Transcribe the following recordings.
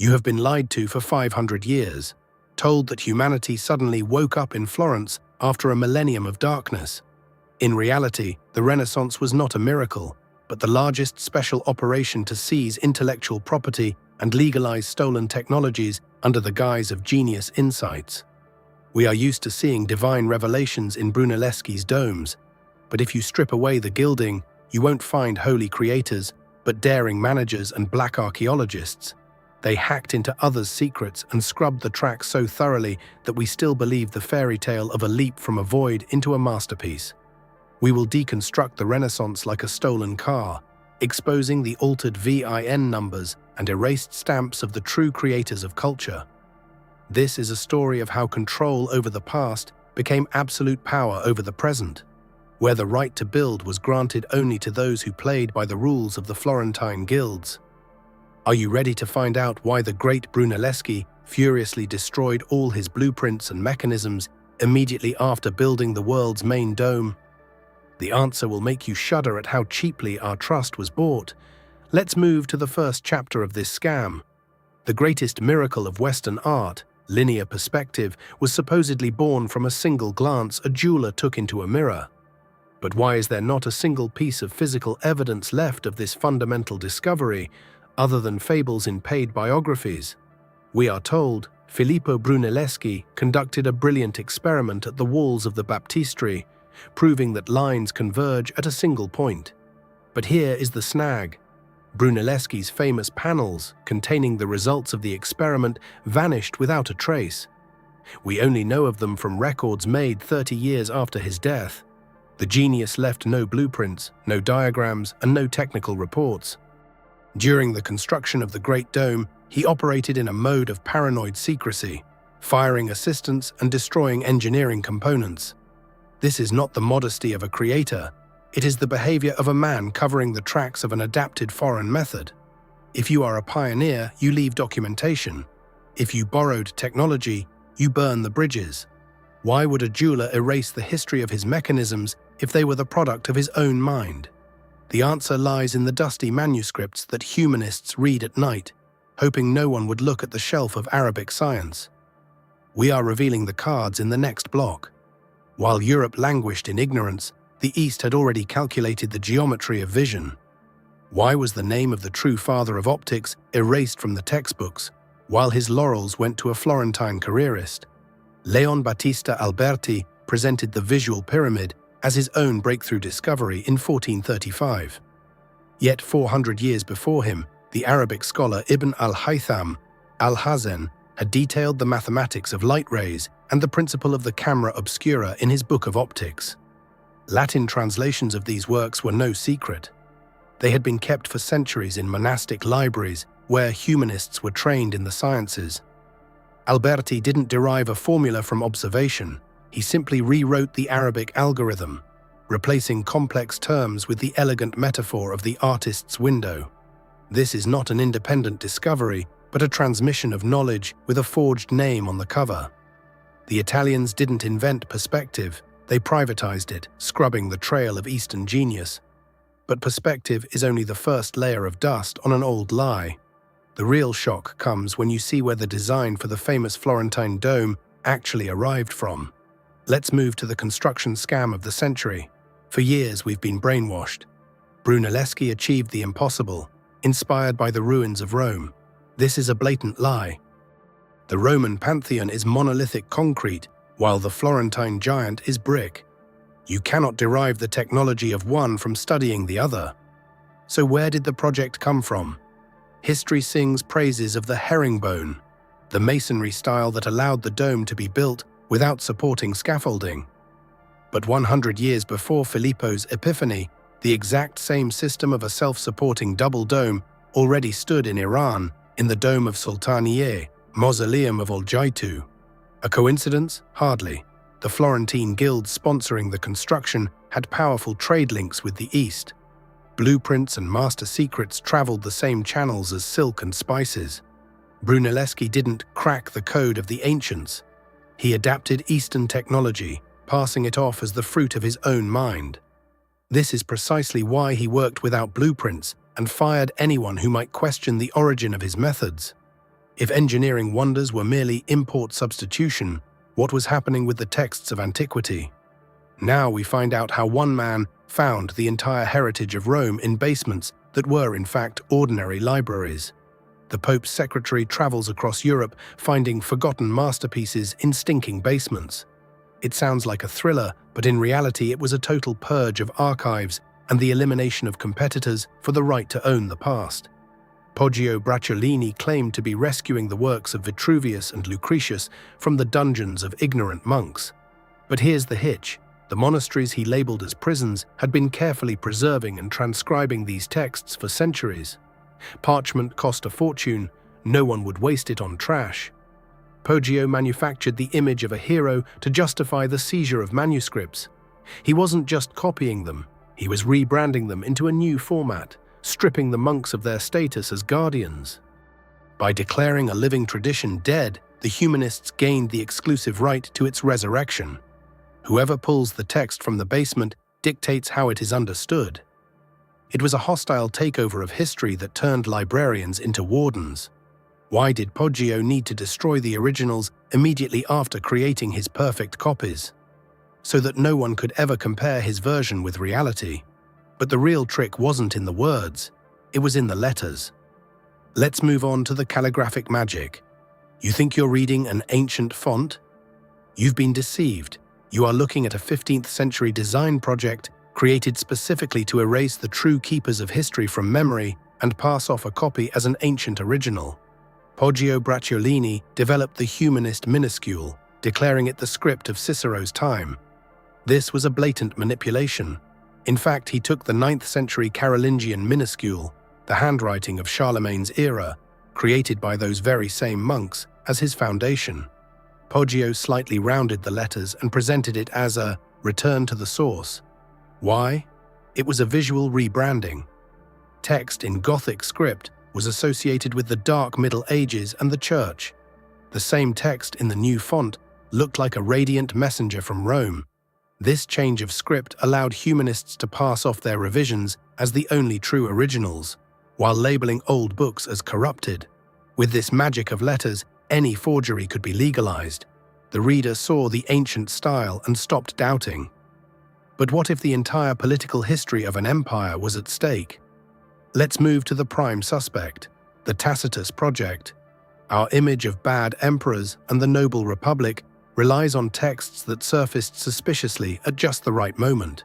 You have been lied to for 500 years, told that humanity suddenly woke up in Florence after a millennium of darkness. In reality, the Renaissance was not a miracle, but the largest special operation to seize intellectual property and legalize stolen technologies under the guise of genius insights. We are used to seeing divine revelations in Brunelleschi's domes, but if you strip away the gilding, you won't find holy creators, but daring managers and black archaeologists. They hacked into others' secrets and scrubbed the tracks so thoroughly that we still believe the fairy tale of a leap from a void into a masterpiece. We will deconstruct the Renaissance like a stolen car, exposing the altered VIN numbers and erased stamps of the true creators of culture. This is a story of how control over the past became absolute power over the present, where the right to build was granted only to those who played by the rules of the Florentine guilds. Are you ready to find out why the great Brunelleschi furiously destroyed all his blueprints and mechanisms immediately after building the world's main dome? The answer will make you shudder at how cheaply our trust was bought. Let's move to the first chapter of this scam. The greatest miracle of Western art, linear perspective, was supposedly born from a single glance a jeweler took into a mirror. But why is there not a single piece of physical evidence left of this fundamental discovery, other than fables in paid biographies? We are told Filippo Brunelleschi conducted a brilliant experiment at the walls of the baptistery, proving that lines converge at a single point. But here is the snag. Brunelleschi's famous panels, containing the results of the experiment, vanished without a trace. We only know of them from records made 30 years after his death. The genius left no blueprints, no diagrams, and no technical reports. During the construction of the Great Dome, he operated in a mode of paranoid secrecy, firing assistants and destroying engineering components. This is not the modesty of a creator. It is the behavior of a man covering the tracks of an adapted foreign method. If you are a pioneer, you leave documentation. If you borrowed technology, you burn the bridges. Why would a jeweler erase the history of his mechanisms if they were the product of his own mind? The answer lies in the dusty manuscripts that humanists read at night, hoping no one would look at the shelf of Arabic science. We are revealing the cards in the next block. While Europe languished in ignorance, the East had already calculated the geometry of vision. Why was the name of the true father of optics erased from the textbooks, while his laurels went to a Florentine careerist? Leon Battista Alberti presented the visual pyramid as his own breakthrough discovery in 1435. Yet 400 years before him, the Arabic scholar Ibn al-Haytham al-Hazen had detailed the mathematics of light rays and the principle of the camera obscura in his Book of Optics. Latin translations of these works were no secret. They had been kept for centuries in monastic libraries where humanists were trained in the sciences. Alberti didn't derive a formula from observation. He simply rewrote the Arabic algorithm, replacing complex terms with the elegant metaphor of the artist's window. This is not an independent discovery, but a transmission of knowledge with a forged name on the cover. The Italians didn't invent perspective, they privatized it, scrubbing the trail of Eastern genius. But perspective is only the first layer of dust on an old lie. The real shock comes when you see where the design for the famous Florentine dome actually arrived from. Let's move to the construction scam of the century. For years we've been brainwashed. Brunelleschi achieved the impossible, inspired by the ruins of Rome. This is a blatant lie. The Roman Pantheon is monolithic concrete, while the Florentine giant is brick. You cannot derive the technology of one from studying the other. So where did the project come from? History sings praises of the herringbone, the masonry style that allowed the dome to be built without supporting scaffolding. But 100 years before Filippo's epiphany, the exact same system of a self-supporting double dome already stood in Iran, in the Dome of Sultaniye, mausoleum of Olgiatu. A coincidence? Hardly. The Florentine guilds sponsoring the construction had powerful trade links with the East. Blueprints and master secrets traveled the same channels as silk and spices. Brunelleschi didn't crack the code of the ancients. He adapted Eastern technology, passing it off as the fruit of his own mind. This is precisely why he worked without blueprints and fired anyone who might question the origin of his methods. If engineering wonders were merely import substitution, what was happening with the texts of antiquity? Now we find out how one man found the entire heritage of Rome in basements that were in fact ordinary libraries. The Pope's secretary travels across Europe finding forgotten masterpieces in stinking basements. It sounds like a thriller, but in reality it was a total purge of archives and the elimination of competitors for the right to own the past. Poggio Bracciolini claimed to be rescuing the works of Vitruvius and Lucretius from the dungeons of ignorant monks. But here's the hitch. The monasteries he labeled as prisons had been carefully preserving and transcribing these texts for centuries. Parchment cost a fortune, no one would waste it on trash. Poggio manufactured the image of a hero to justify the seizure of manuscripts. He wasn't just copying them, he was rebranding them into a new format, stripping the monks of their status as guardians. By declaring a living tradition dead, the humanists gained the exclusive right to its resurrection. Whoever pulls the text from the basement dictates how it is understood. It was a hostile takeover of history that turned librarians into wardens. Why did Poggio need to destroy the originals immediately after creating his perfect copies? So that no one could ever compare his version with reality. But the real trick wasn't in the words, it was in the letters. Let's move on to the calligraphic magic. You think you're reading an ancient font? You've been deceived. You are looking at a 15th century design project created specifically to erase the true keepers of history from memory and pass off a copy as an ancient original. Poggio Bracciolini developed the humanist minuscule, declaring it the script of Cicero's time. This was a blatant manipulation. In fact, he took the 9th century Carolingian minuscule, the handwriting of Charlemagne's era, created by those very same monks, as his foundation. Poggio slightly rounded the letters and presented it as a return to the source. Why? It was a visual rebranding. Text in Gothic script was associated with the Dark Middle Ages and the Church. The same text in the new font looked like a radiant messenger from Rome. This change of script allowed humanists to pass off their revisions as the only true originals, while labeling old books as corrupted. With this magic of letters, any forgery could be legalized. The reader saw the ancient style and stopped doubting. But what if the entire political history of an empire was at stake? Let's move to the prime suspect, the Tacitus Project. Our image of bad emperors and the noble republic relies on texts that surfaced suspiciously at just the right moment.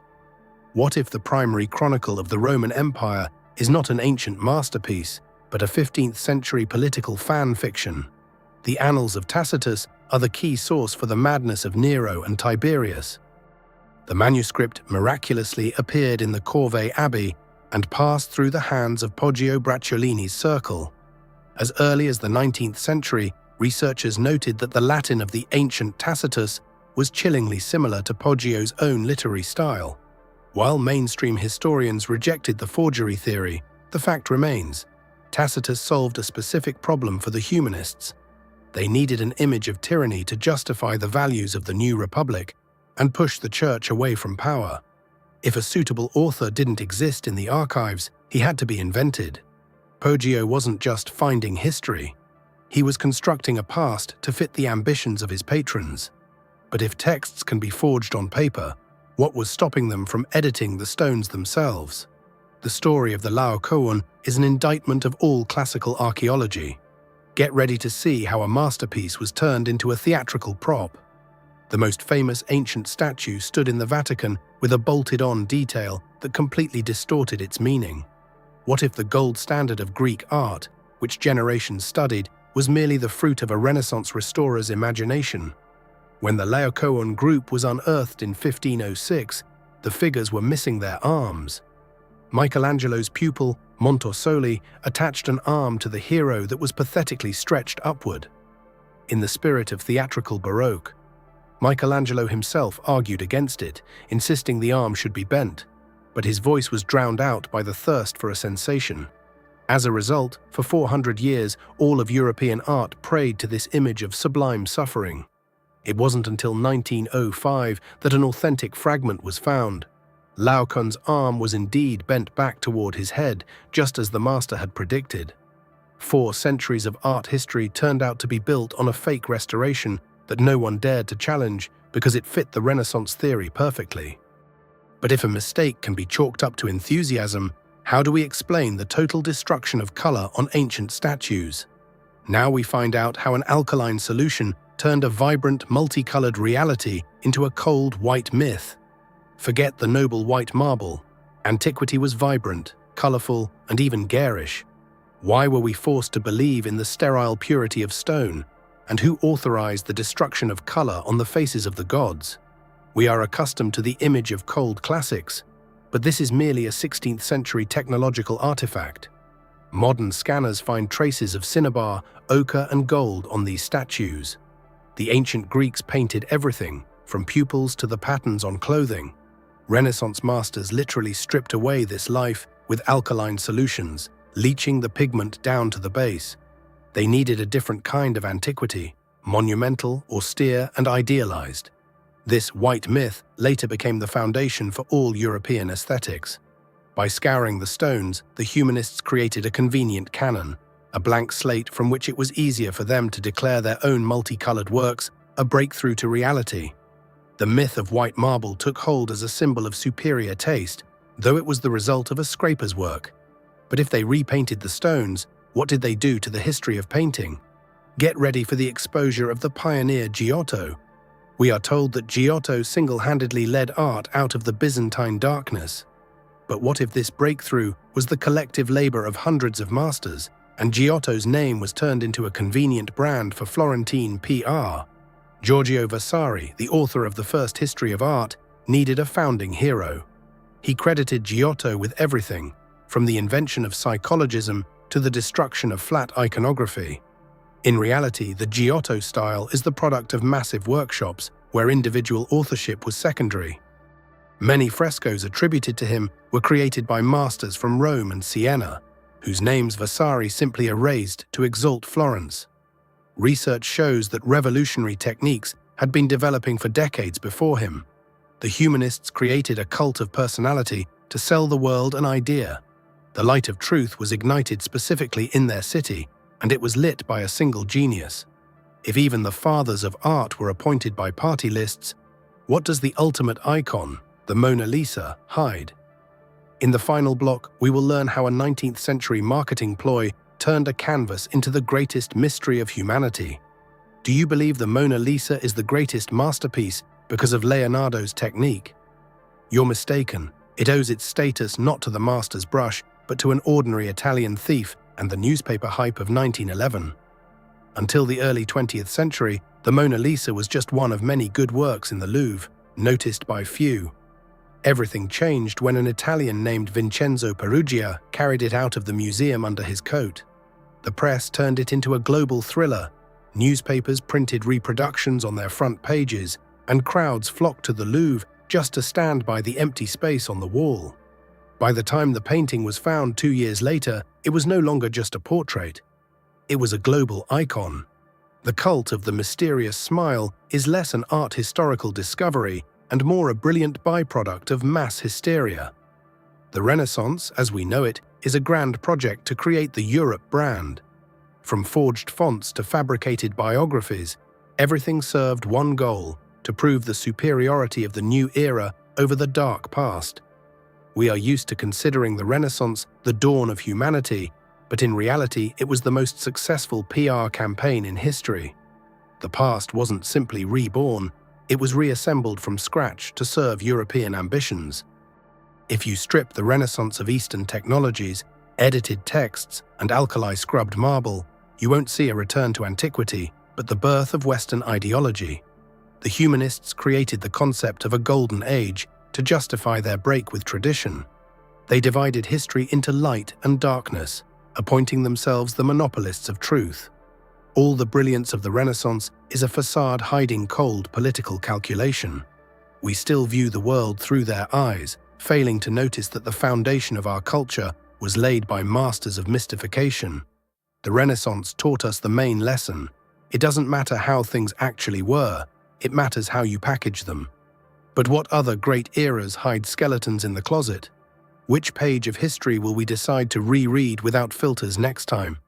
What if the primary chronicle of the Roman Empire is not an ancient masterpiece, but a 15th century political fan fiction? The Annals of Tacitus are the key source for the madness of Nero and Tiberius. The manuscript miraculously appeared in the Corvey Abbey and passed through the hands of Poggio Bracciolini's circle. As early as the 19th century, researchers noted that the Latin of the ancient Tacitus was chillingly similar to Poggio's own literary style. While mainstream historians rejected the forgery theory, the fact remains: Tacitus solved a specific problem for the humanists. They needed an image of tyranny to justify the values of the new republic and push the church away from power. If a suitable author didn't exist in the archives, he had to be invented. Poggio wasn't just finding history. He was constructing a past to fit the ambitions of his patrons. But if texts can be forged on paper, what was stopping them from editing the stones themselves? The story of the Laocoon is an indictment of all classical archaeology. Get ready to see how a masterpiece was turned into a theatrical prop. The most famous ancient statue stood in the Vatican with a bolted-on detail that completely distorted its meaning. What if the gold standard of Greek art, which generations studied, was merely the fruit of a Renaissance restorer's imagination? When the Laocoon group was unearthed in 1506, the figures were missing their arms. Michelangelo's pupil, Montosoli, attached an arm to the hero that was pathetically stretched upward. In the spirit of theatrical Baroque, Michelangelo himself argued against it, insisting the arm should be bent, but his voice was drowned out by the thirst for a sensation. As a result, for 400 years, all of European art prayed to this image of sublime suffering. It wasn't until 1905 that an authentic fragment was found. Laocoon's arm was indeed bent back toward his head, just as the master had predicted. 4 centuries of art history turned out to be built on a fake restoration that no one dared to challenge because it fit the Renaissance theory perfectly. But if a mistake can be chalked up to enthusiasm, how do we explain the total destruction of color on ancient statues? Now we find out how an alkaline solution turned a vibrant, multicolored reality into a cold, white myth. Forget the noble white marble. Antiquity was vibrant, colorful, and even garish. Why were we forced to believe in the sterile purity of stone? And who authorized the destruction of color on the faces of the gods? We are accustomed to the image of cold classics, but this is merely a 16th century technological artifact. Modern scanners find traces of cinnabar, ochre, and gold on these statues. The ancient Greeks painted everything, from pupils to the patterns on clothing. Renaissance masters literally stripped away this life with alkaline solutions, leaching the pigment down to the base. They needed a different kind of antiquity, monumental, austere, and idealized. This white myth later became the foundation for all European aesthetics. By scouring the stones, the humanists created a convenient canon, a blank slate from which it was easier for them to declare their own multicolored works a breakthrough to reality. The myth of white marble took hold as a symbol of superior taste, though it was the result of a scraper's work. But if they repainted the stones, what did they do to the history of painting? Get ready for the exposure of the pioneer Giotto. We are told that Giotto single-handedly led art out of the Byzantine darkness. But what if this breakthrough was the collective labor of hundreds of masters, and Giotto's name was turned into a convenient brand for Florentine PR? Giorgio Vasari, the author of the first history of art, needed a founding hero. He credited Giotto with everything, from the invention of psychologism to the destruction of flat iconography. In reality, the Giotto style is the product of massive workshops where individual authorship was secondary. Many frescoes attributed to him were created by masters from Rome and Siena, whose names Vasari simply erased to exalt Florence. Research shows that revolutionary techniques had been developing for decades before him. The humanists created a cult of personality to sell the world an idea. The light of truth was ignited specifically in their city, and it was lit by a single genius. If even the fathers of art were appointed by party lists, what does the ultimate icon, the Mona Lisa, hide? In the final block, we will learn how a 19th century marketing ploy turned a canvas into the greatest mystery of humanity. Do you believe the Mona Lisa is the greatest masterpiece because of Leonardo's technique? You're mistaken. It owes its status not to the master's brush, but to an ordinary Italian thief and the newspaper hype of 1911. Until the early 20th century, the Mona Lisa was just one of many good works in the Louvre, noticed by few. Everything changed when an Italian named Vincenzo Peruggia carried it out of the museum under his coat. The press turned it into a global thriller. Newspapers printed reproductions on their front pages, and crowds flocked to the Louvre just to stand by the empty space on the wall. By the time the painting was found 2 years later, it was no longer just a portrait. It was a global icon. The cult of the mysterious smile is less an art historical discovery and more a brilliant byproduct of mass hysteria. The Renaissance, as we know it, is a grand project to create the Europe brand. From forged fonts to fabricated biographies, everything served one goal: to prove the superiority of the new era over the dark past. We are used to considering the Renaissance the dawn of humanity, but in reality it was the most successful PR campaign in history. The past wasn't simply reborn, it was reassembled from scratch to serve European ambitions. If you strip the Renaissance of Eastern technologies, edited texts, and alkali-scrubbed marble, you won't see a return to antiquity, but the birth of Western ideology. The humanists created the concept of a golden age to justify their break with tradition. They divided history into light and darkness, appointing themselves the monopolists of truth. All the brilliance of the Renaissance is a facade hiding cold political calculation. We still view the world through their eyes, failing to notice that the foundation of our culture was laid by masters of mystification. The Renaissance taught us the main lesson. It doesn't matter how things actually were, it matters how you package them. But what other great eras hide skeletons in the closet? Which page of history will we decide to reread without filters next time?